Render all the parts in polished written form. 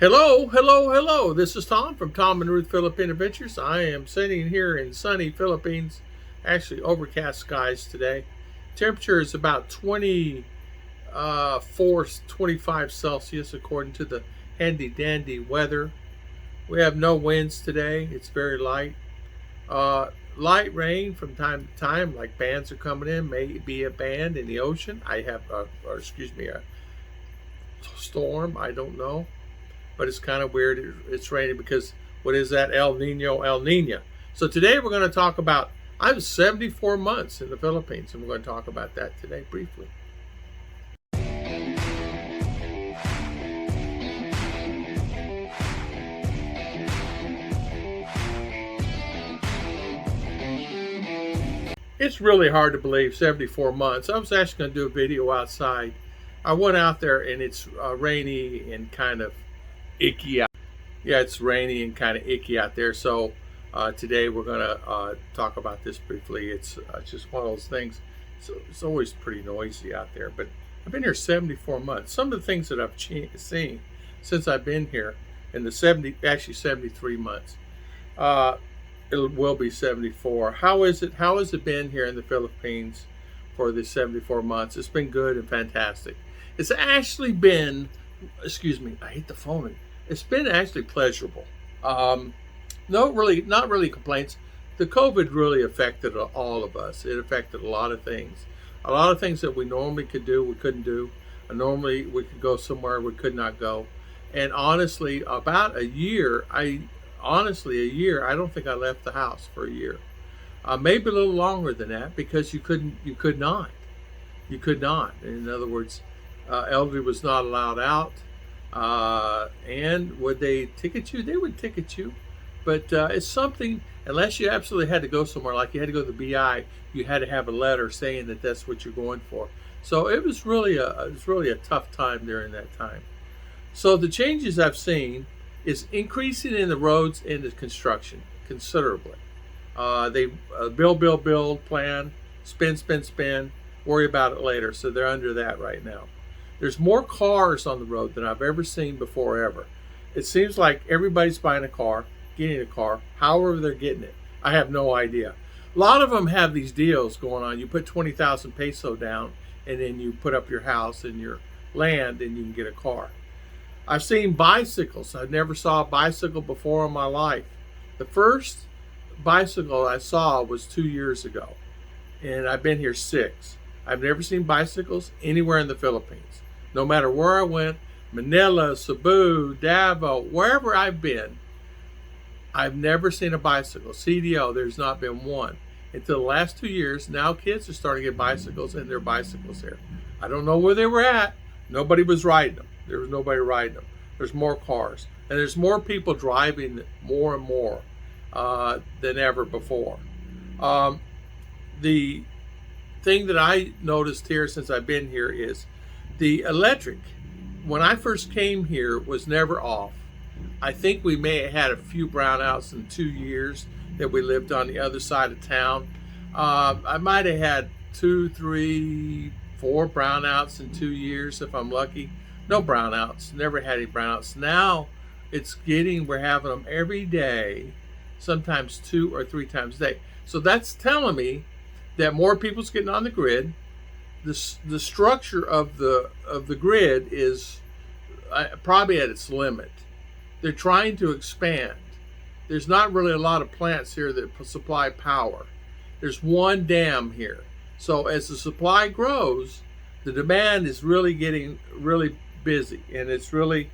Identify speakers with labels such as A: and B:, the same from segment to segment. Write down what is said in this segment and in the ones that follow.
A: Hello, hello, hello. This is Tom from Tom and Ruth Philippine Adventures. I am sitting here in sunny Philippines, actually overcast skies today. Temperature is about 25 Celsius according to the handy dandy weather. We have no winds today. It's very light. Light rain from time to time, like bands are coming in, maybe a band in the ocean. A storm. I don't know, but it's kind of weird. It's raining because what is that? El Nino, El Nina. So today we're going to talk about, I was 74 months in the Philippines, and we're going to talk about that today briefly. It's really hard to believe 74 months. I was actually going to do a video outside. I went out there and it's rainy and kind of icky out. Yeah, it's rainy and kind of icky out there. So today we're going to talk about this briefly. It's just one of those things. So it's always pretty noisy out there. But I've been here 74 months. Some of the things that I've seen since I've been here in the 73 months. It will be 74. How is it? How has it been here in the Philippines for the 74 months? It's been good and fantastic. It's actually been, excuse me, I hate the phone. It's been actually pleasurable. Not really complaints. The COVID really affected all of us. It affected a lot of things. A lot of things that we normally could do, we couldn't do. Normally we could go somewhere, we could not go. And honestly, about a year, I don't think I left the house for a year. Maybe a little longer than that because you could not. In other words, elderly was not allowed out. And would they ticket you? They would ticket you. But it's something, unless you absolutely had to go somewhere, like you had to go to the BI, you had to have a letter saying that that's what you're going for. So it was really a tough time during that time. So the changes I've seen is increasing in the roads and the construction considerably. They build, plan, spend, worry about it later. So they're under that right now. There's more cars on the road than I've ever seen before ever. It seems like everybody's buying a car, getting a car, however they're getting it. I have no idea. A lot of them have these deals going on. You put 20,000 peso down and then you put up your house and your land and you can get a car. I've seen bicycles. I never saw a bicycle before in my life. The first bicycle I saw was 2 years ago, and I've been here 6. I've never seen bicycles anywhere in the Philippines. No matter where I went, Manila, Cebu, Davao, wherever I've been, I've never seen a bicycle. CDO, there's not been one. Until the last 2 years, now kids are starting to get bicycles, and there are bicycles here. I don't know where they were at. Nobody was riding them. There was nobody riding them. There's more cars. And there's more people driving more and more than ever before. The thing that I noticed here since I've been here is the electric. When I first came here, was never off. I think we may have had a few brownouts in 2 years that we lived on the other side of town. I might have had 2, 3, 4 brownouts in 2 years if I'm lucky. No brownouts, never had any brownouts. Now we're having them every day, sometimes 2 or 3 times a day. So that's telling me that more people's getting on the grid. The structure of the grid is probably at its limit. They're trying to expand. There's not really a lot of plants here that supply power. There's one dam here. So as the supply grows, the demand is really getting really busy, and it's really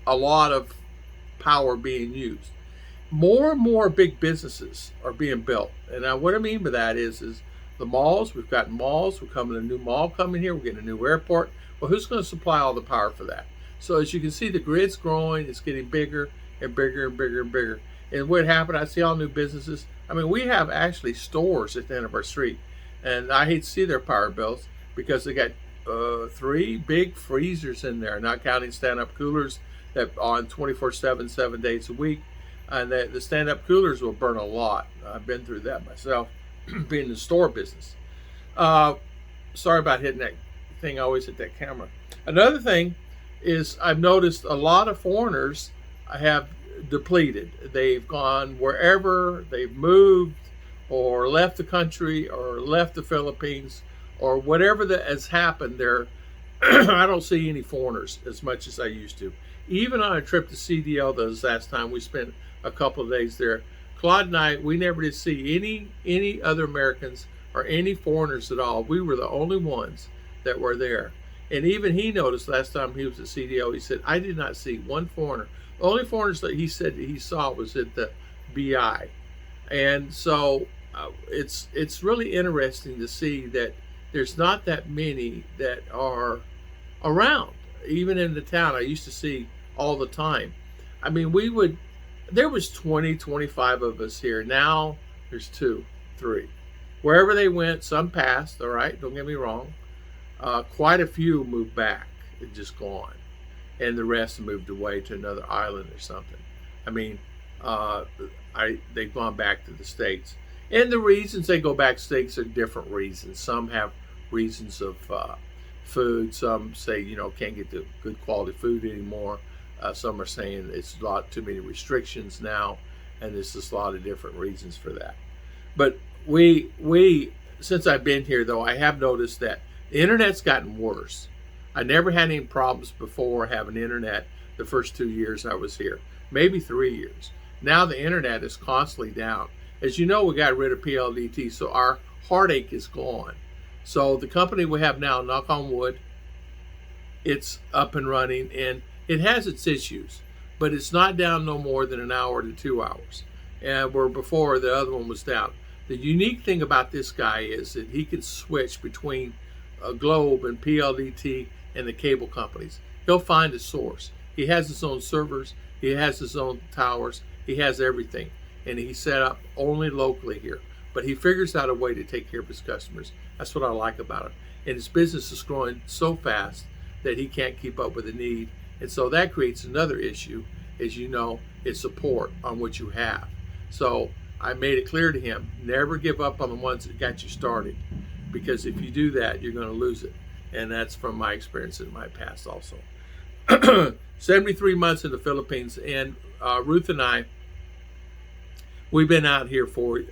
A: a lot of power being used. More and more big businesses are being built, and what I mean by that is the malls. We've got malls. We're coming a new mall coming here. We're getting a new airport. Well, who's going to supply all the power for that? So as you can see, the grid's growing. It's getting bigger and bigger and bigger and bigger. And what happened? I see all new businesses. I mean, we have actually stores at the end of our street, and I hate to see their power bills because they got 3 big freezers in there, not counting stand-up coolers that are on 24/7, 7 days a week. And the stand-up coolers will burn a lot. I've been through that myself, being in the store business. Sorry about hitting that thing. I always hit that camera. Another thing, is I've noticed a lot of foreigners have depleted. They've gone wherever, they've moved or left the country or left the Philippines or whatever that has happened there. I don't see any foreigners as much as I used to. Even on a trip to CDL this last time, we spent a couple of days there. Claude and I, we never did see any other Americans or any foreigners at all. We were the only ones that were there. And even he noticed last time he was at CDL, he said, I did not see one foreigner. The only foreigners that he said that he saw was at the BI. And so it's really interesting to see that there's not that many that are around. Even in the town, I used to see all the time. I mean, there was 20, 25 of us here. Now there's 2, 3. Wherever they went, some passed, all right, don't get me wrong. Quite a few moved back and just gone. And the rest moved away to another island or something. I mean, they've gone back to the States. And the reasons they go back to the States are different reasons. Some have reasons of food. Some say, can't get the good quality food anymore. Some are saying it's a lot too many restrictions now. And there's just a lot of different reasons for that. But we since I've been here, though, I have noticed that the internet's gotten worse. I never had any problems before having internet the first 2 years I was here, maybe 3 years. Now the internet is constantly down. As you know, we got rid of PLDT, so our heartache is gone. So the company we have now, knock on wood, it's up and running, and it has its issues, but it's not down no more than an hour to 2 hours, and where before the other one was down. The unique thing about this guy is that he can switch between Globe and PLDT and the cable companies. He'll find a source. He has his own servers. He has his own towers. He has everything. And he's set up only locally here. But he figures out a way to take care of his customers. That's what I like about him. And his business is growing so fast that he can't keep up with the need. And so that creates another issue, as you know, is support on what you have. So I made it clear to him, never give up on the ones that got you started. Because if you do that, you're going to lose it. And that's from my experience in my past also. 73 months in the Philippines. And Ruth and I, we've been out here for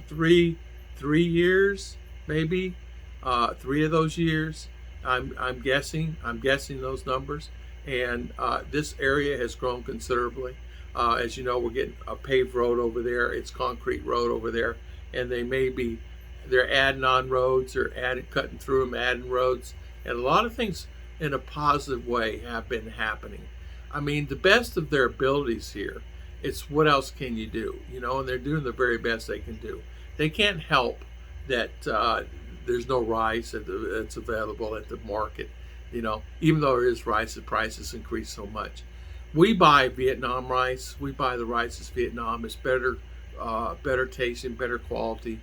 A: three years, maybe. 3 of those years, I'm guessing those numbers. And this area has grown considerably. As you know, we're getting a paved road over there. It's concrete road over there. And they're adding on roads, they're cutting through them, adding roads. And a lot of things in a positive way have been happening. I mean, the best of their abilities here, it's what else can you do? And they're doing the very best they can do. They can't help that there's no rice that's available at the market. Even though there is rice, the prices increase so much. We buy Vietnam rice. We buy the rice as Vietnam. It's better tasting, better quality.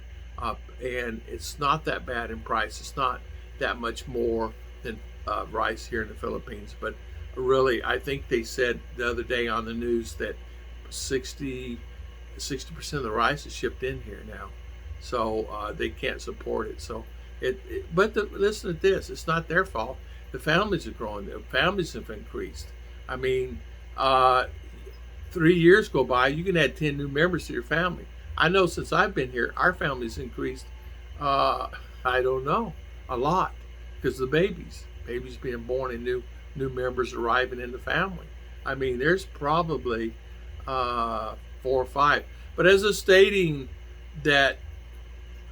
A: And it's not that bad in price. It's not that much more than rice here in the Philippines. But really, I think they said the other day on the news that 60% of the rice is shipped in here now. So they can't support it. So listen to this. It's not their fault. The families are growing. The families have increased. I mean, 3 years go by, you can add 10 new members to your family. I know since I've been here, our family's increased, I don't know, a lot, because of the babies being born and new members arriving in the family. I mean, there's probably 4 or 5. But as I was stating that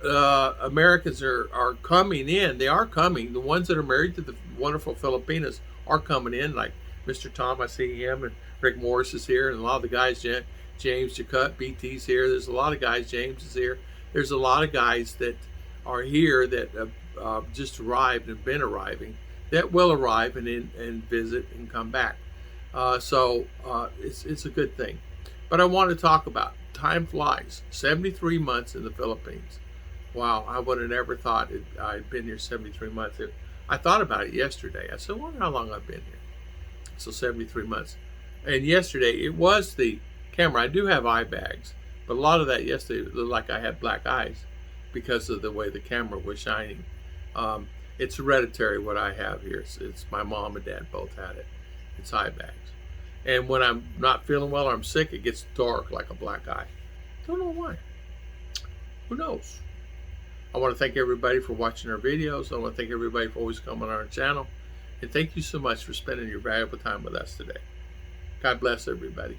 A: Americans are coming in, they are coming. The ones that are married to the wonderful Filipinas are coming in, like Mr. Tom, I see him, and Rick Morris is here, and a lot of the guys, James Jacut, BT's here. There's a lot of guys, James is here. There's a lot of guys that are here that just arrived and been arriving, that will arrive and visit and come back. So it's a good thing. But I want to talk about time flies. 73 months in the Philippines. Wow, I would have never thought I'd been here 73 months. I thought about it yesterday. I said, I wonder how long I've been here. So 73 months. And yesterday, it was the camera. I do have eye bags, but a lot of that yesterday looked like I had black eyes because of the way the camera was shining. It's hereditary what I have here. It's my mom and dad both had it. It's high bags. And when I'm not feeling well or I'm sick, it gets dark like a black eye. Don't know why. Who knows? I want to thank everybody for watching our videos. I want to thank everybody for always coming on our channel. And thank you so much for spending your valuable time with us today. God bless everybody.